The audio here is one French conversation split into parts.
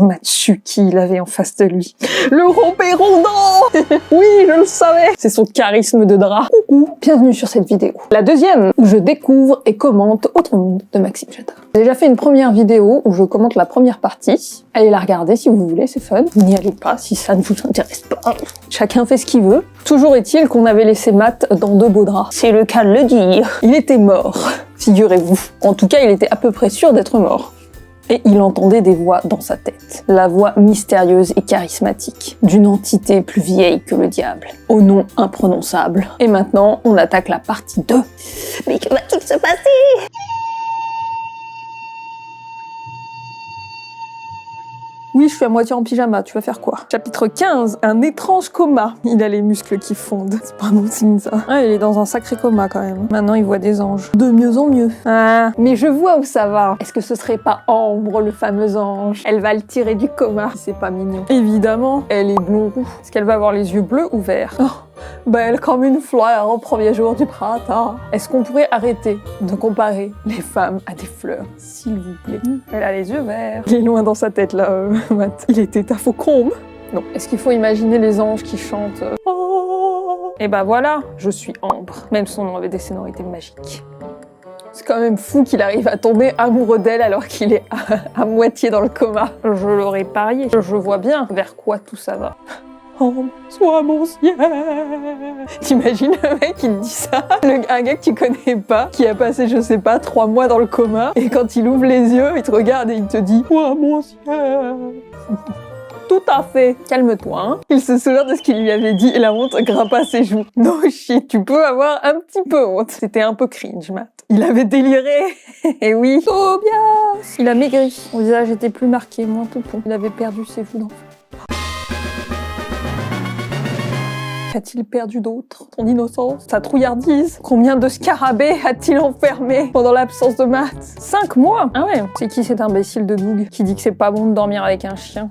Matsuki, il avait en face de lui le rompérondant. Oui, je le savais. C'est son charisme de drap. Coucou, bienvenue sur cette vidéo. La deuxième, où je découvre et commente Autre Monde de Maxime Chattard. J'ai déjà fait une première vidéo où je commente la première partie. Allez la regarder si vous voulez, c'est fun. N'y allez pas si ça ne vous intéresse pas. Chacun fait ce qu'il veut. Toujours est-il qu'on avait laissé Matt dans de beaux draps. C'est le cas de le dire. Il était mort, figurez-vous. En tout cas, il était à peu près sûr d'être mort. Et il entendait des voix dans sa tête. La voix mystérieuse et charismatique d'une entité plus vieille que le diable, au nom imprononçable. Et maintenant, on attaque la partie 2. Mais que va-t-il se passer ? Oui, je suis à moitié en pyjama, tu vas faire quoi? Chapitre 15, un étrange coma. Il a les muscles qui fondent. C'est pas un bon signe, ça. Ah, il est dans un sacré coma, quand même. Maintenant, il voit des anges. De mieux en mieux. Ah, mais je vois où ça va. Est-ce que ce serait pas Ambre, le fameux ange? Elle va le tirer du coma. C'est pas mignon. Évidemment, elle est blond-roux. Est-ce qu'elle va avoir les yeux bleus ou verts? Oh, belle comme une fleur au premier jour du printemps. Est-ce qu'on pourrait arrêter de comparer les femmes à des fleurs, s'il vous plaît? Elle a les yeux verts. Il est loin dans sa tête, là, Matt. Il était à Faucombe. Non. Est-ce qu'il faut imaginer les anges qui chantent oh. Et bah voilà, je suis Ambre. Même son nom avait des sonorités magiques. C'est quand même fou qu'il arrive à tomber amoureux d'elle alors qu'il est à moitié dans le coma. Je l'aurais parié. Je vois bien vers quoi tout ça va. Ambre, sois mon ciel. T'imagines le mec qui te dit ça, un gars que tu connais pas, qui a passé, je sais pas, 3 mois dans le coma, et quand il ouvre les yeux, il te regarde et il te dit « Sois mon ciel ». Tout à fait. Calme-toi, hein. Il se souvient de ce qu'il lui avait dit et la honte grimpe à ses joues. Non shit, tu peux avoir un petit peu honte. C'était un peu cringe, Matt. Il avait déliré. Et oui. Tobias. Il a maigri. Son visage était plus marqué, moins poupon. Il avait perdu ses joues d'enfant. Qu'a-t-il perdu d'autre? Son innocence? Sa trouillardise? Combien de scarabées a-t-il enfermé pendant l'absence de Matt? 5 mois? Ah ouais. C'est qui cet imbécile de Doug qui dit que c'est pas bon de dormir avec un chien?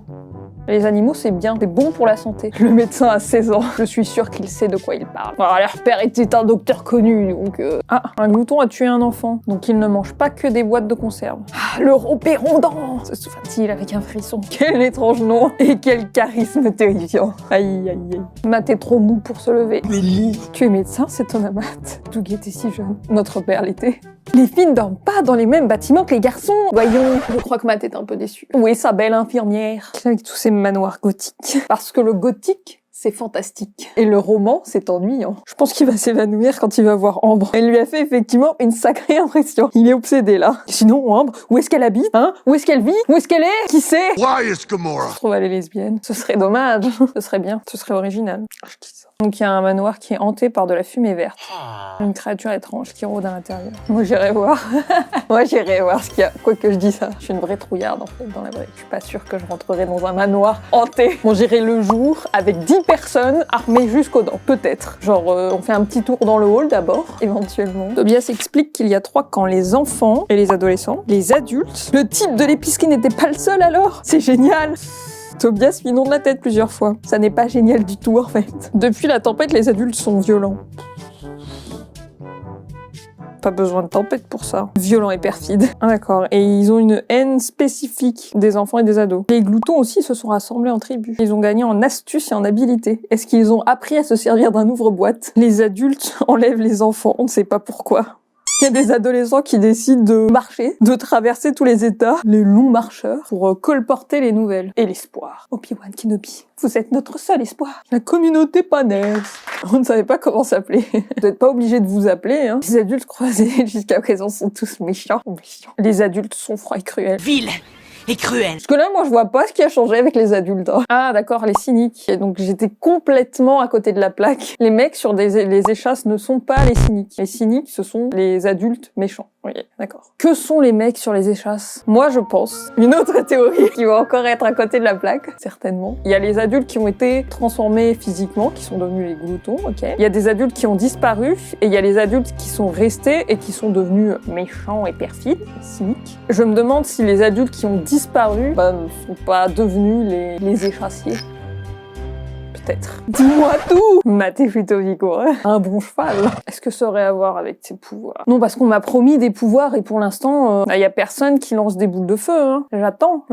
Les animaux, c'est bien, c'est bon pour la santé. Le médecin a 16 ans, je suis sûre qu'il sait de quoi il parle. Alors, leur père était un docteur connu, donc... Ah, un glouton a tué un enfant, donc il ne mange pas que des boîtes de conserve. Ah, le rompérondant se souvient-t-il avec un frisson. Quel étrange nom et quel charisme terrifiant. Aïe, aïe, aïe. Matt est trop mou pour se lever. Mais mou. Tu es médecin, c'est ton Matt. Doug était si jeune. Notre père l'était. Les filles ne dorment pas dans les mêmes bâtiments que les garçons. Voyons, je crois que Matt est un peu déçu. Où est sa belle infirmière? Avec tous ces manoirs gothiques. Parce que le gothique, c'est fantastique. Et le roman, c'est ennuyant. Je pense qu'il va s'évanouir quand il va voir Ambre. Elle lui a fait effectivement une sacrée impression. Il est obsédé là. Sinon, Ambre, où est-ce qu'elle habite? Hein? Où est-ce qu'elle vit? Où est-ce qu'elle est? Qui c'est? Why is Gamora? Je trouve elle est lesbienne. Ce serait dommage. Ce serait bien. Ce serait original. Je dis ça. Donc il y a un manoir qui est hanté par de la fumée verte. Une créature étrange qui rôde à l'intérieur. Moi j'irai voir. Moi j'irai voir ce qu'il y a. Quoi que je dis ça, je suis une vraie trouillarde en fait dans la vraie. Je suis pas sûre que je rentrerai dans un manoir hanté. Bon j'irai le jour avec 10 personnes armées jusqu'aux dents. Peut-être. Genre on fait un petit tour dans le hall d'abord, éventuellement. Tobias explique qu'il y a 3 camps. Les enfants et les adolescents. Les adultes. Le type de l'épicerie n'était pas le seul alors. C'est génial. Tobias fit non de la tête plusieurs fois. Ça n'est pas génial du tout en fait. Depuis la tempête, les adultes sont violents. Pas besoin de tempête pour ça. Violents et perfides. Ah d'accord. Et ils ont une haine spécifique des enfants et des ados. Les gloutons aussi se sont rassemblés en tribus. Ils ont gagné en astuce et en habileté. Est-ce qu'ils ont appris à se servir d'un ouvre-boîte? Les adultes enlèvent les enfants. On ne sait pas pourquoi. Il y a des adolescents qui décident de marcher, de traverser tous les états, les longs marcheurs, pour colporter les nouvelles. Et l'espoir. Obi-Wan Kenobi, vous êtes notre seul espoir. La communauté panaise. On ne savait pas comment s'appeler. Vous n'êtes pas obligés de vous appeler, hein. Les adultes croisés jusqu'à présent sont tous méchants. Les adultes sont froids et cruels. Vil et cruel. Parce que là, moi, je vois pas ce qui a changé avec les adultes. Hein. Ah, d'accord, les cyniques. Et donc, j'étais complètement à côté de la plaque. Les mecs sur les échasses ne sont pas les cyniques. Les cyniques, ce sont les adultes méchants. Oui, d'accord. Que sont les mecs sur les échasses? Moi, je pense. Une autre théorie qui va encore être à côté de la plaque, certainement. Il y a les adultes qui ont été transformés physiquement, qui sont devenus les gloutons, ok. Il y a des adultes qui ont disparu, et il y a les adultes qui sont restés et qui sont devenus méchants et perfides, cyniques. Je me demande si les adultes qui ont disparu ne sont pas devenus les échassiers. Peut-être. Dis-moi tout! Matt est plutôt vigoureux. Un bon cheval. Est-ce que ça aurait à voir avec ses pouvoirs? Non, parce qu'on m'a promis des pouvoirs et pour l'instant, y a personne qui lance des boules de feu. Hein. J'attends.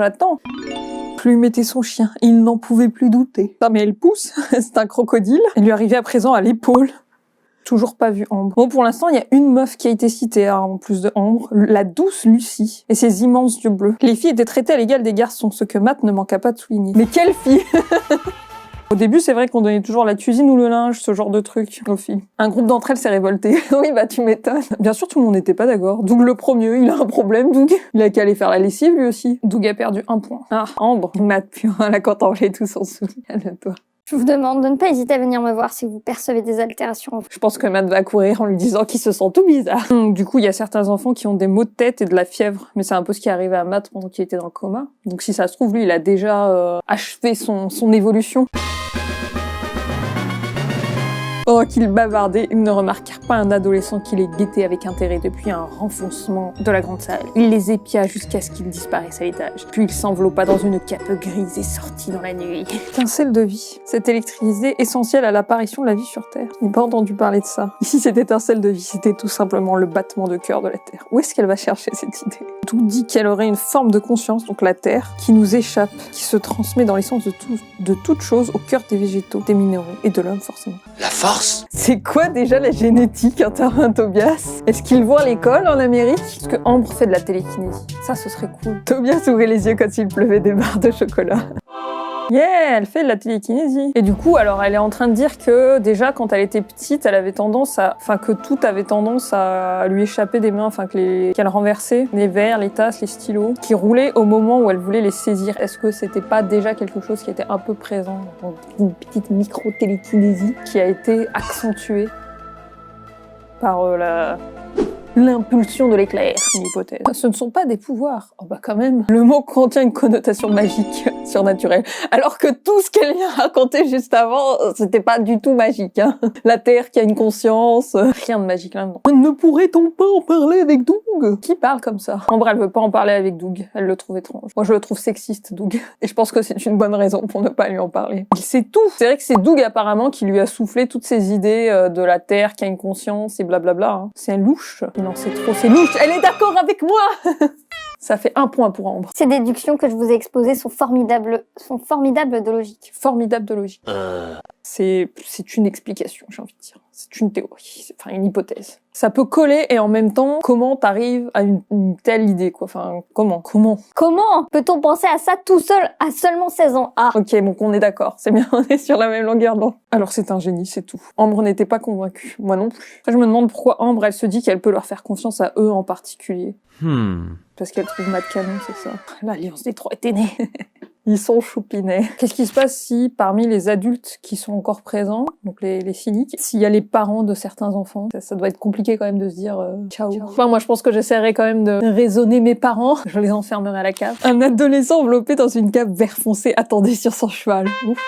Plume était son chien. Il n'en pouvait plus douter. Ah, mais elle pousse. C'est un crocodile. Elle lui arrivait à présent à l'épaule. Toujours pas vu Ambre. Bon, pour l'instant, il y a une meuf qui a été citée, hein, en plus de Ambre, la douce Lucie, et ses immenses yeux bleus. Les filles étaient traitées à l'égal des garçons, ce que Matt ne manqua pas de souligner. Mais quelle fille! Au début, c'est vrai qu'on donnait toujours la cuisine ou le linge, ce genre de truc, aux filles. Un groupe d'entre elles s'est révolté. Oui, bah tu m'étonnes. Bien sûr, tout le monde n'était pas d'accord. Doug le premier, il a un problème, Doug. Il a qu'à aller faire la lessive, lui aussi. Doug a perdu 1 point. Ah, Ambre. Matt, puis la quand on tous s'en souvient, toi. Je vous demande de ne pas hésiter à venir me voir si vous percevez des altérations. Je pense que Matt va courir en lui disant qu'il se sent tout bizarre. Du coup, il y a certains enfants qui ont des maux de tête et de la fièvre. Mais c'est un peu ce qui est arrivé à Matt pendant qu'il était dans le coma. Donc si ça se trouve, lui, il a déjà achevé son évolution. Pendant qu'ils bavardaient, ils ne remarquèrent pas un adolescent qui les guettait avec intérêt depuis un renfoncement de la grande salle. Il les épia jusqu'à ce qu'ils disparaissent à l'étage. Puis il s'enveloppa dans une cape grise et sortit dans la nuit. Étincelle de vie. Cette électricité essentielle à l'apparition de la vie sur Terre. Je n'ai pas entendu parler de ça. Ici, cette étincelle de vie, c'était tout simplement le battement de cœur de la Terre. Où est-ce qu'elle va chercher cette idée? Tout dit qu'elle aurait une forme de conscience, donc la Terre, qui nous échappe, qui se transmet dans l'essence de toute chose au cœur des végétaux, des minéraux et de l'homme forcément. La force. C'est quoi déjà la génétique, intervint Tobias? Est-ce qu'ils vont à l'école en Amérique? Est-ce que Ambre fait de la télékinésie? Ça, ce serait cool. Tobias ouvrait les yeux quand il pleuvait des barres de chocolat. Yeah, elle fait de la télékinésie. Et du coup, alors, elle est en train de dire que déjà, quand elle était petite, elle avait tendance à... Enfin, que tout avait tendance à lui échapper des mains, enfin, qu'elle renversait les verres, les tasses, les stylos, qui roulaient au moment où elle voulait les saisir. Est-ce que c'était pas déjà quelque chose qui était un peu présent dans une petite micro-télékinésie qui a été accentuée par l'impulsion de l'éclair, une hypothèse. Ce ne sont pas des pouvoirs. Oh bah quand même. Le mot contient une connotation magique, surnaturelle. Alors que tout ce qu'elle vient raconter juste avant, c'était pas du tout magique. Hein. La Terre qui a une conscience, rien de magique là-dedans. Ne pourrait-on pas en parler avec Doug? Qui parle comme ça? Ambre, elle veut pas en parler avec Doug. Elle le trouve étrange. Moi, je le trouve sexiste, Doug. Et je pense que c'est une bonne raison pour ne pas lui en parler. Il sait tout. C'est vrai que c'est Doug apparemment qui lui a soufflé toutes ces idées de la Terre qui a une conscience et blablabla. Hein. C'est un louche. Non, c'est trop, c'est louche. Elle est d'accord avec moi. Ça fait 1 point pour Ambre. Ces déductions que je vous ai exposées sont formidables de logique. Formidable de logique. C'est une explication, j'ai envie de dire. C'est une théorie, enfin une hypothèse. Ça peut coller et en même temps, comment t'arrives à une telle idée, quoi. Enfin, comment Comment peut-on penser à ça tout seul à seulement 16 ans? Ah. Ok, donc on est d'accord. C'est bien, on est sur la même longueur d'onde. Alors c'est un génie, c'est tout. Ambre n'était pas convaincue. Moi non plus. Je me demande pourquoi Ambre, elle se dit qu'elle peut leur faire confiance à eux en particulier. Parce qu'elle trouve Matt canon, c'est ça. L'alliance des 3 était née. Ils sont choupinés. Qu'est-ce qui se passe si, parmi les adultes qui sont encore présents, donc les cyniques, s'il y a les parents de certains enfants? Ça doit être compliqué quand même de se dire ciao. Enfin, moi, je pense que j'essaierai quand même de raisonner mes parents. Je les enfermerai à la cave. Un adolescent enveloppé dans une cape vert foncé attendait sur son cheval. Ouf.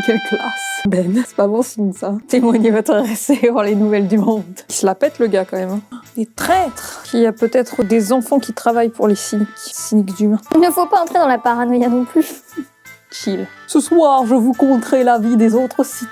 Quelle classe. Ben, c'est pas bon signe ça. Témoignez votre RSC pour les nouvelles du monde. Il se la pète le gars quand même. Hein. Des traîtres. Il y a peut-être des enfants qui travaillent pour les cyniques. Cyniques d'humains. Il ne faut pas entrer dans la paranoïa non plus. Chill. Ce soir, je vous conterai la vie des autres sites.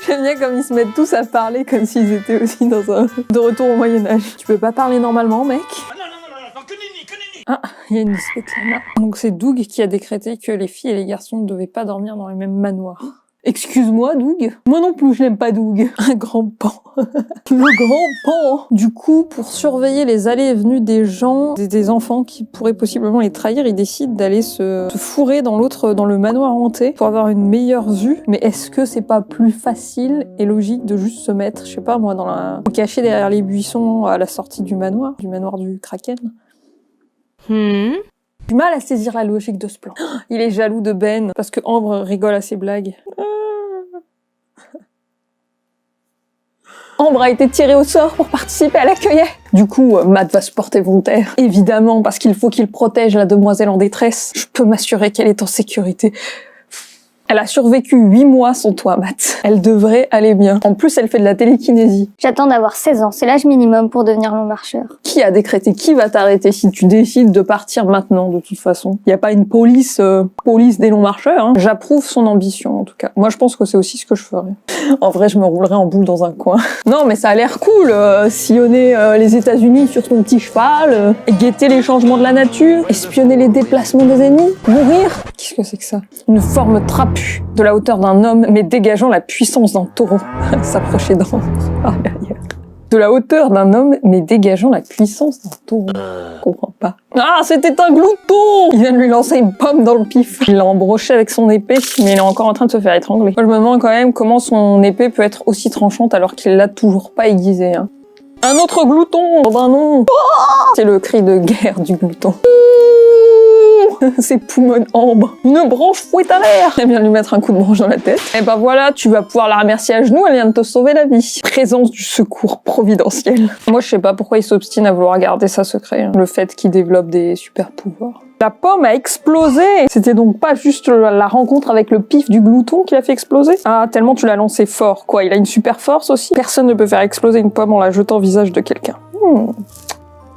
J'aime bien comme ils se mettent tous à parler comme s'ils étaient aussi dans un... de retour au Moyen-Âge. Tu peux pas parler normalement, mec? Non, que nenni. Ah, il y a une Svetlana. Donc c'est Doug qui a décrété que les filles et les garçons ne devaient pas dormir dans les mêmes manoirs. Excuse-moi, Doug. Moi non plus, je n'aime pas Doug. Un grand pan. Le grand pan. Du coup, pour surveiller les allées et venues des gens, des enfants qui pourraient possiblement les trahir, ils décident d'aller se fourrer dans le manoir hanté pour avoir une meilleure vue. Mais est-ce que c'est pas plus facile et logique de juste se mettre, je sais pas moi, cacher derrière les buissons à la sortie du manoir du Kraken? Du mal à saisir la logique de ce plan. Il est jaloux de Ben parce que Ambre rigole à ses blagues. Ambre a été tirée au sort pour participer à la cueillette. Du coup, Matt va se porter volontaire. Évidemment, parce qu'il faut qu'il protège la demoiselle en détresse. Je peux m'assurer qu'elle est en sécurité. Elle a survécu 8 mois sans toi, Matt. Elle devrait aller bien. En plus, elle fait de la télékinésie. J'attends d'avoir 16 ans, c'est l'âge minimum pour devenir long marcheur. Qui a décrété? Qui va t'arrêter si tu décides de partir maintenant, de toute façon? Il n'y a pas une police des longs marcheurs, hein. J'approuve son ambition, en tout cas. Moi, je pense que c'est aussi ce que je ferais. En vrai, je me roulerais en boule dans un coin. Non, mais ça a l'air cool, sillonner les États-Unis sur son petit cheval, guetter les changements de la nature, espionner les déplacements des ennemis, mourir. Qu'est-ce que c'est que ça? Une forme trapue, de la hauteur d'un homme, mais dégageant la puissance d'un taureau. S'approcher d'un derrière. De la hauteur d'un homme, mais dégageant la puissance d'un taureau. Je comprends pas. Ah, c'était un glouton! Il vient de lui lancer une pomme dans le pif. Il l'a embroché avec son épée, mais il est encore en train de se faire étrangler. Moi, je me demande quand même comment son épée peut être aussi tranchante alors qu'il l'a toujours pas aiguisée, hein. Un autre glouton! Ben non! C'est le cri de guerre du glouton. Ses poumons ambre. Une branche fouette à l'air. Elle vient de lui mettre un coup de branche dans la tête. Et ben voilà, tu vas pouvoir la remercier à genoux, elle vient de te sauver la vie. Présence du secours providentiel. Moi, je sais pas pourquoi il s'obstine à vouloir garder ça secret, hein. Le fait qu'il développe des super pouvoirs. La pomme a explosé. C'était donc pas juste la rencontre avec le pif du glouton qui l'a fait exploser. Ah, tellement tu l'as lancé fort. Quoi, il a une super force aussi? Personne ne peut faire exploser une pomme en la jetant au visage de quelqu'un.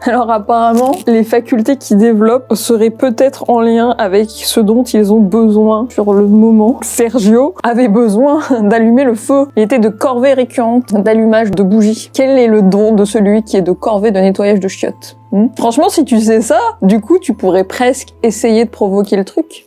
Alors apparemment, les facultés qu'ils développent seraient peut-être en lien avec ce dont ils ont besoin sur le moment. Sergio avait besoin d'allumer le feu. Il était de corvée récurrente d'allumage de bougies. Quel est le don de celui qui est de corvée de nettoyage de chiottes? Franchement, si tu sais ça, du coup, tu pourrais presque essayer de provoquer le truc.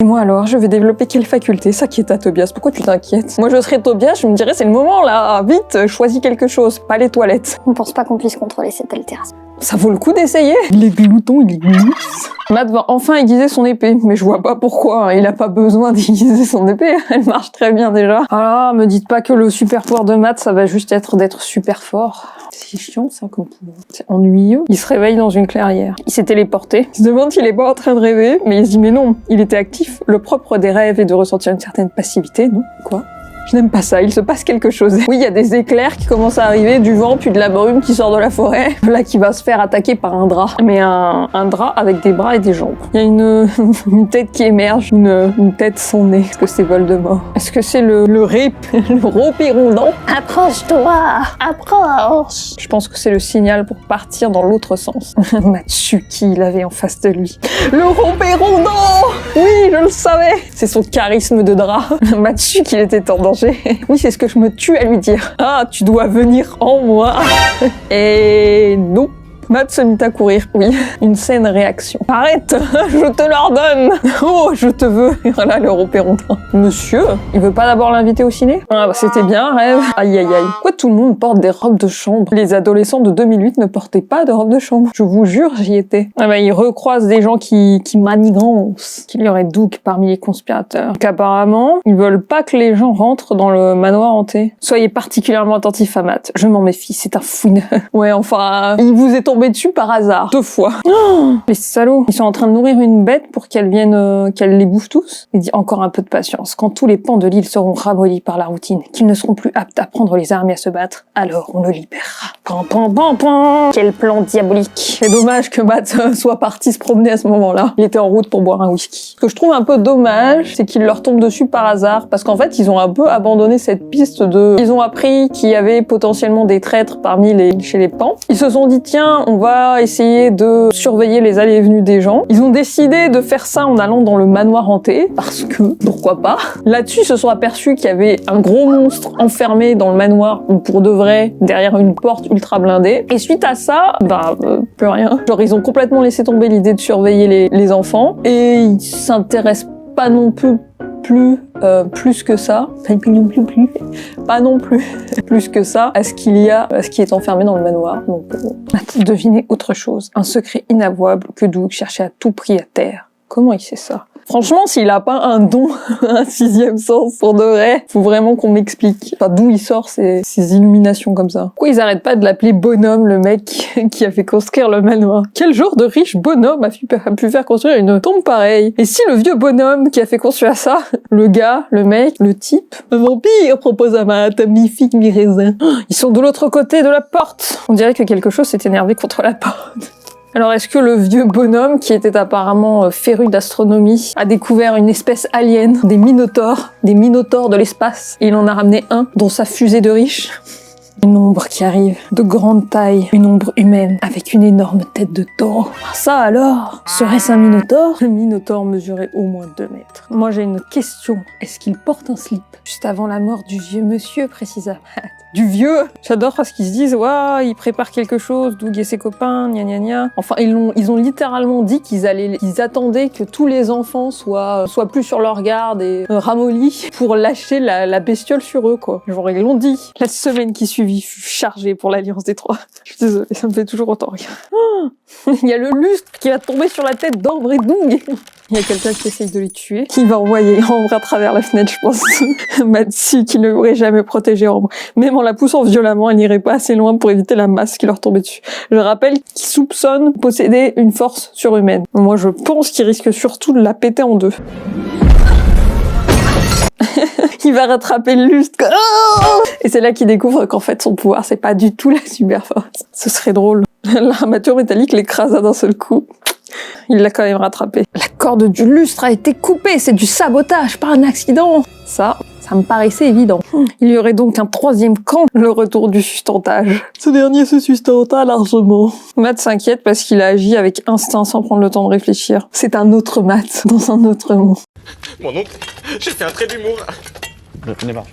Et moi alors, je vais développer quelle faculté? Ça qui est à Tobias, pourquoi tu t'inquiètes? Moi je serais Tobias, je me dirais c'est le moment là, vite, choisis quelque chose, pas les toilettes. On pense pas qu'on puisse contrôler cette altération. Ça vaut le coup d'essayer. Les gloutons, il glisse. Matt va enfin aiguiser son épée, mais je vois pas pourquoi, hein. Il a pas besoin d'aiguiser son épée, elle marche très bien déjà. Ah là, me dites pas que le super pouvoir de Matt, ça va juste être d'être super fort. C'est chiant ça comme pouvoir. C'est ennuyeux. Il se réveille dans une clairière. Il s'est téléporté. Il se demande s'il est pas en train de rêver, mais il se dit mais non, il était actif. Le propre des rêves est de ressentir une certaine passivité, non? Quoi? Je n'aime pas ça, il se passe quelque chose. Oui, il y a des éclairs qui commencent à arriver, du vent, puis de la brume qui sort de la forêt. Là, qui va se faire attaquer par un drap. Mais un drap avec des bras et des jambes. Il y a une tête qui émerge, une tête sans nez. Est-ce que c'est Voldemort? Est-ce que c'est le Ropérondant? Approche-toi! Approche! Je pense que c'est le signal pour partir dans l'autre sens. Matsuki, il avait en face de lui. Le Ropérondant! Oui, je le savais! C'est son charisme de drap. Matsuki, il était en danger. Oui, c'est ce que je me tue à lui dire. Ah, tu dois venir en moi. Et non. Matt se mit à courir, oui. Une saine réaction. Arrête, je te l'ordonne. Oh, je te veux. Et voilà le Ropérondin. Monsieur, il veut pas d'abord l'inviter au ciné? Ah bah c'était bien un rêve. Aïe aïe aïe. Pourquoi tout le monde porte des robes de chambre? Les adolescents de 2008 ne portaient pas de robes de chambre. Je vous jure, j'y étais. Ah bah il recroise des gens qui manigancent. Qu'il y aurait Doug parmi les conspirateurs. Qu'apparemment, ils veulent pas que les gens rentrent dans le manoir hanté. Soyez particulièrement attentifs à Matt. Je m'en méfie, c'est un fouineux. Ouais, enfin, il vous est tombé dessus par hasard. 2 fois. Oh, les salauds. Ils sont en train de nourrir une bête pour qu'elle vienne, qu'elle les bouffe tous. Il dit encore un peu de patience. Quand tous les pans de l'île seront ramollis par la routine, qu'ils ne seront plus aptes à prendre les armes et à se battre, alors on le libérera. Pan, pan, pan, pan. Quel plan diabolique. C'est dommage que Matt soit parti se promener à ce moment-là. Il était en route pour boire un whisky. Ce que je trouve un peu dommage, c'est qu'il leur tombe dessus par hasard. Parce qu'en fait, ils ont un peu abandonné cette piste de... Ils ont appris qu'il y avait potentiellement des traîtres chez les pans. Ils se sont dit, tiens, on va essayer de surveiller les allées et venues des gens. Ils ont décidé de faire ça en allant dans le manoir hanté, parce que, pourquoi pas. Là-dessus, ils se sont aperçus qu'il y avait un gros monstre enfermé dans le manoir, ou pour de vrai, derrière une porte ultra blindée. Et suite à ça, plus rien. Genre, ils ont complètement laissé tomber l'idée de surveiller les enfants, et ils s'intéressent pas non plus que ça, pas non plus plus que ça à ce qu'il y a, à ce qui est enfermé dans le manoir. Donc, devinez autre chose, un secret inavouable que Doug cherchait à tout prix à taire. Comment il sait ça? Franchement, s'il a pas un don, un 6e sens, pour de vrai, faut vraiment qu'on m'explique. Enfin, d'où il sort ces illuminations comme ça. Pourquoi ils arrêtent pas de l'appeler bonhomme, le mec qui a fait construire le manoir? Quel genre de riche bonhomme a pu faire construire une tombe pareille? Et si le vieux bonhomme qui a fait construire ça, le gars, le mec, le type, un vampire propose à Matt, mi-figue, mi-raisin. Ils sont de l'autre côté de la porte. On dirait que quelque chose s'est énervé contre la porte. Alors, est-ce que le vieux bonhomme, qui était apparemment féru d'astronomie, a découvert une espèce alien, des minotaures de l'espace, et il en a ramené un dans sa fusée de riche? Une ombre qui arrive, de grande taille, une ombre humaine, avec une énorme tête de taureau. Ça alors, serait-ce un minotaure? Le minotaure mesurait au moins 2 mètres. Moi j'ai une question, est-ce qu'il porte un slip? Juste avant la mort du vieux monsieur, précisa Matt. Du vieux? J'adore parce qu'ils se disent, waouh, il prépare quelque chose, Doug et ses copains, gna gna gna. Enfin, ils ont littéralement dit qu'ils attendaient que tous les enfants soient plus sur leur garde et ramollis pour lâcher la bestiole sur eux, quoi. Genre, ils l'ont dit. La semaine qui suivit fut chargée pour l'Alliance des Trois. Je suis désolée, ça me fait toujours autant rire. Il y a le lustre qui va tomber sur la tête d'Ambre et Doug. Il y a quelqu'un qui essaye de les tuer, qui va envoyer Ambre à travers la fenêtre, je pense. Matsu, qui ne aurait jamais protégé Ambre. Même en la poussant violemment, elle n'irait pas assez loin pour éviter la masse qui leur tombait dessus. Je rappelle qu'il soupçonne posséder une force surhumaine. Moi, je pense qu'il risque surtout de la péter en deux. Il va rattraper le lustre. Et c'est là qu'il découvre qu'en fait, son pouvoir, c'est pas du tout la super force. Ce serait drôle. L'armature métallique l'écrasa d'un seul coup. Il l'a quand même rattrapé. La corde du lustre a été coupée, c'est du sabotage, pas un accident. Ça me paraissait évident. Il y aurait donc un troisième camp, le retour du sustentage. Ce dernier se sustenta largement. Matt s'inquiète parce qu'il a agi avec instinct sans prendre le temps de réfléchir. C'est un autre Matt, dans un autre monde. Mon oncle, j'ai fait un trait d'humour. Je connais pas.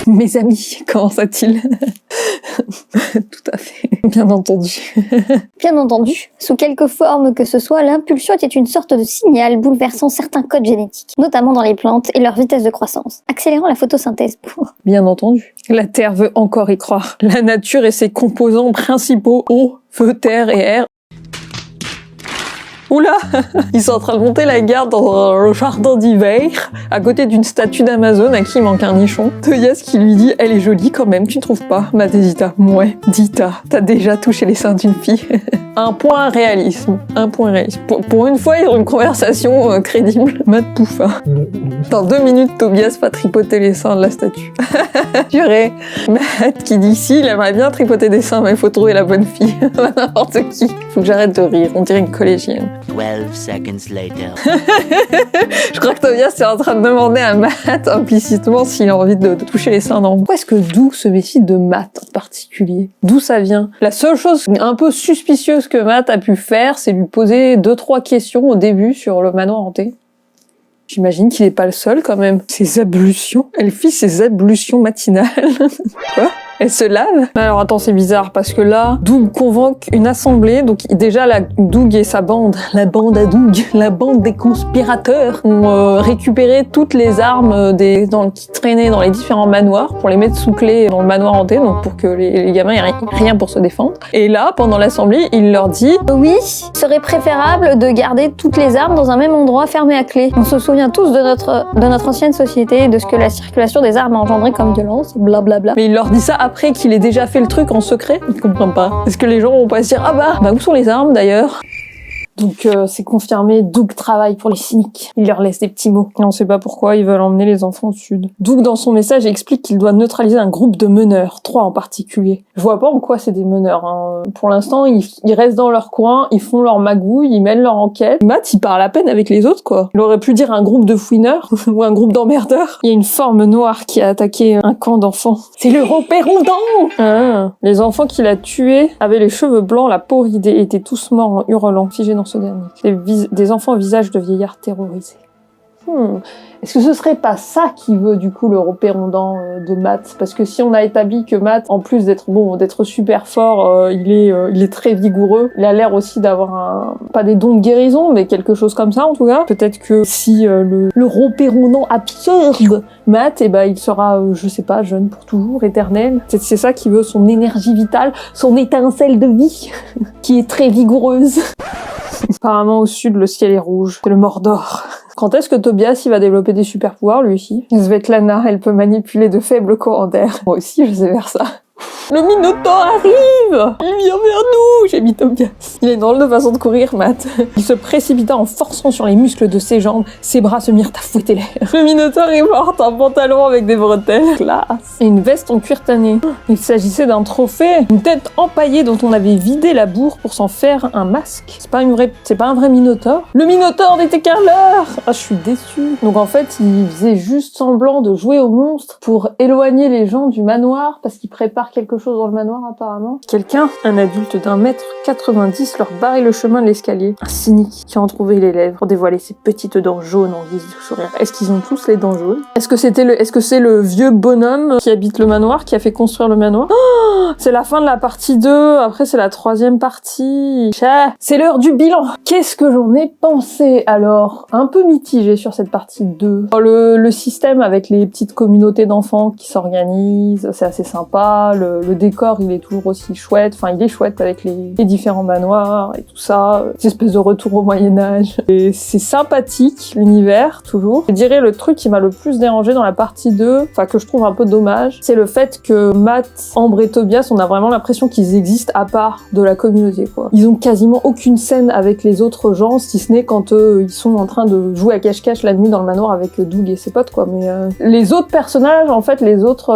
Mes amis, commença-t-il. Tout à fait. Bien entendu. Bien entendu, sous quelque forme que ce soit, l'impulsion était une sorte de signal bouleversant certains codes génétiques, notamment dans les plantes et leur vitesse de croissance, accélérant la photosynthèse pour... Bien entendu. La Terre veut encore y croire. La nature et ses composants principaux, eau, feu, terre et air. Oula! Ils sont en train de monter la garde dans un jardin d'hiver, à côté d'une statue d'Amazon à qui il manque un nichon. Toyas qui lui dit, elle est jolie quand même, tu trouves pas? Matt hésita. Ouais, Dita, t'as déjà touché les seins d'une fille. Un point réalisme. Pour une fois, ils ont une conversation crédible. Matt pouffa. Dans 2 minutes, Tobias va tripoter les seins de la statue. Purée. Matt qui dit si, il aimerait bien tripoter des seins, mais il faut trouver la bonne fille. N'importe qui. Faut que j'arrête de rire, on dirait une collégienne. 12 seconds later. Je crois que Tobias est en train de demander à Matt implicitement s'il a envie de toucher les seins d'Ambre. Pourquoi est-ce que Doug se méfie de Matt en particulier? D'où ça vient? La seule chose un peu suspicieuse que Matt a pu faire, c'est lui poser 2-3 questions au début sur le manoir hanté. J'imagine qu'il est pas le seul quand même. Ses ablutions. Elle fit ses ablutions matinales. Quoi? Elle se lave? Alors attends, c'est bizarre parce que là, Doug convoque une assemblée. Donc déjà, Doug et sa bande, la bande à Doug, la bande des conspirateurs, ont récupéré toutes les armes qui traînaient dans les différents manoirs pour les mettre sous clé dans le manoir hanté, donc pour que les gamins aient rien pour se défendre. Et là, pendant l'assemblée, il leur dit Oui, il serait préférable de garder toutes les armes dans un même endroit fermé à clé. On se souvient tous de notre ancienne société, de ce que la circulation des armes a engendré comme violence, blablabla. Mais il leur dit ça après qu'il ait déjà fait le truc en secret? Je comprends pas. Est-ce que les gens vont pas se dire ah bah où sont les armes d'ailleurs? Donc c'est confirmé, Doug travaille pour les cyniques. Il leur laisse des petits mots. Et on sait pas pourquoi ils veulent emmener les enfants au sud. Doug, dans son message, explique qu'il doit neutraliser un groupe de meneurs, 3 en particulier. Je vois pas en quoi c'est des meneurs. Hein. Pour l'instant, ils restent dans leur coin, ils font leur magouille, ils mènent leur enquête. Matt, il parle à peine avec les autres, quoi. Il aurait pu dire un groupe de fouineurs ou un groupe d'emmerdeurs. Il y a une forme noire qui a attaqué un camp d'enfants. C'est le Ropérondon! Les enfants qu'il a tués avaient les cheveux blancs, la peau ridée, et étaient tous morts en hurlant, figés dans ce dernier. Des enfants au visage de vieillards terrorisés. Est-ce que ce serait pas ça qui veut du coup le Ropérondon de Matt? Parce que si on a établi que Matt, en plus d'être super fort, il est très vigoureux. Il a l'air aussi d'avoir pas des dons de guérison, mais quelque chose comme ça en tout cas. Peut-être que si le Ropérondon absorbe Matt, il sera, je sais pas, jeune pour toujours, éternel. Peut-être c'est ça qui veut, son énergie vitale, son étincelle de vie, qui est très vigoureuse. Apparemment au sud, le ciel est rouge. C'est le Mordor. Quand est-ce que Tobias il va développer des super pouvoirs lui aussi? Svetlana, elle peut manipuler de faibles courants d'air. Moi aussi, je sais faire ça. Le Minotaure arrive! Il vient vers nous! J'ai mis Tobias. Il est drôle de façon de courir, Matt. Il se précipita en forçant sur les muscles de ses jambes. Ses bras se mirent à fouetter l'air. Le Minotaure est mort, un pantalon avec des bretelles. Classe. Et une veste en cuir tanné. Il s'agissait d'un trophée. Une tête empaillée dont on avait vidé la bourre pour s'en faire un masque. C'est pas un vrai Minotaure. Le Minotaure n'était qu'un leurre! Ah, je suis déçue. Donc en fait, il faisait juste semblant de jouer au monstre pour éloigner les gens du manoir parce qu'il prépare quelque chose dans le manoir apparemment. Quelqu'un, un adulte d'1m90, leur barrait le chemin de l'escalier. Un cynique qui en trouvait les lèvres pour dévoiler ses petites dents jaunes en guise de sourire. Est-ce qu'ils ont tous les dents jaunes? Est-ce que c'est le vieux bonhomme qui habite le manoir, qui a fait construire le manoir? Oh, c'est la fin de la partie 2, après c'est la 3e partie. C'est l'heure du bilan. Qu'est-ce que j'en ai pensé alors? Un peu mitigé sur cette partie 2. Le système avec les petites communautés d'enfants qui s'organisent, c'est assez sympa. Le décor, il est toujours aussi chouette. Enfin, il est chouette avec les différents manoirs et tout ça. Cette espèce de retour au Moyen-Âge. Et c'est sympathique, l'univers, toujours. Je dirais le truc qui m'a le plus dérangé dans la partie 2, enfin, que je trouve un peu dommage, c'est le fait que Matt, Ambre et Tobias, on a vraiment l'impression qu'ils existent à part de la communauté, quoi. Ils ont quasiment aucune scène avec les autres gens, si ce n'est quand ils sont en train de jouer à cache-cache la nuit dans le manoir avec Doug et ses potes, quoi. Mais les autres personnages, en fait, les autres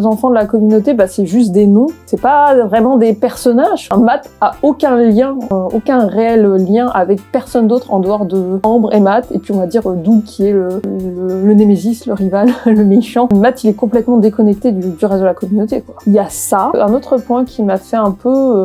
enfants de la communauté, bah, c'est juste des noms. C'est pas vraiment des personnages. Matt a aucun lien, aucun réel lien avec personne d'autre en dehors de Ambre et Matt. Et puis on va dire Doug qui est le némésis, le rival, le méchant. Matt, il est complètement déconnecté du reste de la communauté, quoi. Il y a ça. Un autre point qui m'a fait un peu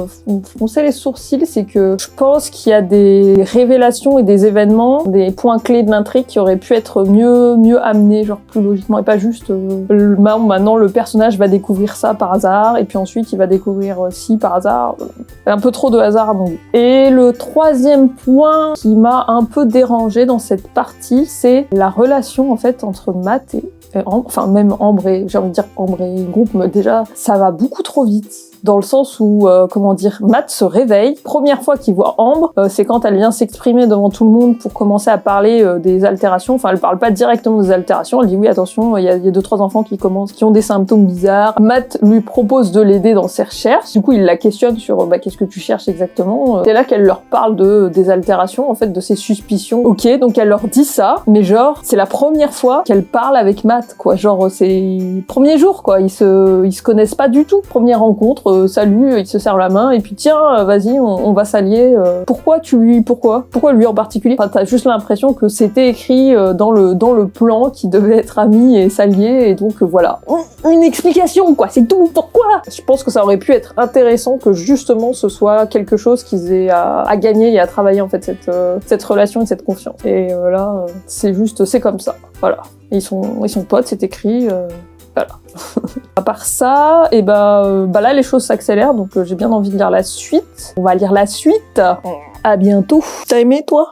froncer les sourcils, c'est que je pense qu'il y a des révélations et des événements, des points clés de l'intrigue qui auraient pu être mieux amenés, genre plus logiquement, et pas juste maintenant le personnage va découvrir ça par hasard, et puis ensuite il va découvrir ci par hasard. Un peu trop de hasard à mon goût. Et le 3e point qui m'a un peu dérangé dans cette partie, c'est la relation en fait entre Matt et Ambre, enfin même Ambre et, j'ai envie de dire Ambre et le groupe, mais déjà ça va beaucoup trop vite. Dans le sens où, Matt se réveille. Première fois qu'il voit Ambre, c'est quand elle vient s'exprimer devant tout le monde pour commencer à parler des altérations. Enfin, elle parle pas directement des altérations. Elle dit oui, attention, il y a 2-3 enfants qui ont des symptômes bizarres. Matt lui propose de l'aider dans ses recherches. Du coup, il la questionne sur qu'est-ce que tu cherches exactement. C'est là qu'elle leur parle des altérations, en fait, de ses suspicions. Ok, donc elle leur dit ça, mais genre, c'est la première fois qu'elle parle avec Matt, quoi. Genre, c'est premier jour, quoi. Ils se connaissent pas du tout. Première rencontre. Salut, il se serre la main et puis tiens, vas-y, on va s'allier. Pourquoi lui en particulier? Enfin, t'as juste l'impression que c'était écrit dans le plan qu'ils devaient être amis et s'allier, et donc voilà. Une explication, quoi, c'est tout. Pourquoi? Je pense que ça aurait pu être intéressant que justement ce soit quelque chose qu'ils aient à gagner et à travailler en fait cette relation et cette confiance. Et là, c'est comme ça. Voilà. Ils sont potes, c'est écrit. Voilà. À part ça, et là les choses s'accélèrent, donc j'ai bien envie de lire la suite. On va lire la suite. À bientôt. T'as aimé toi?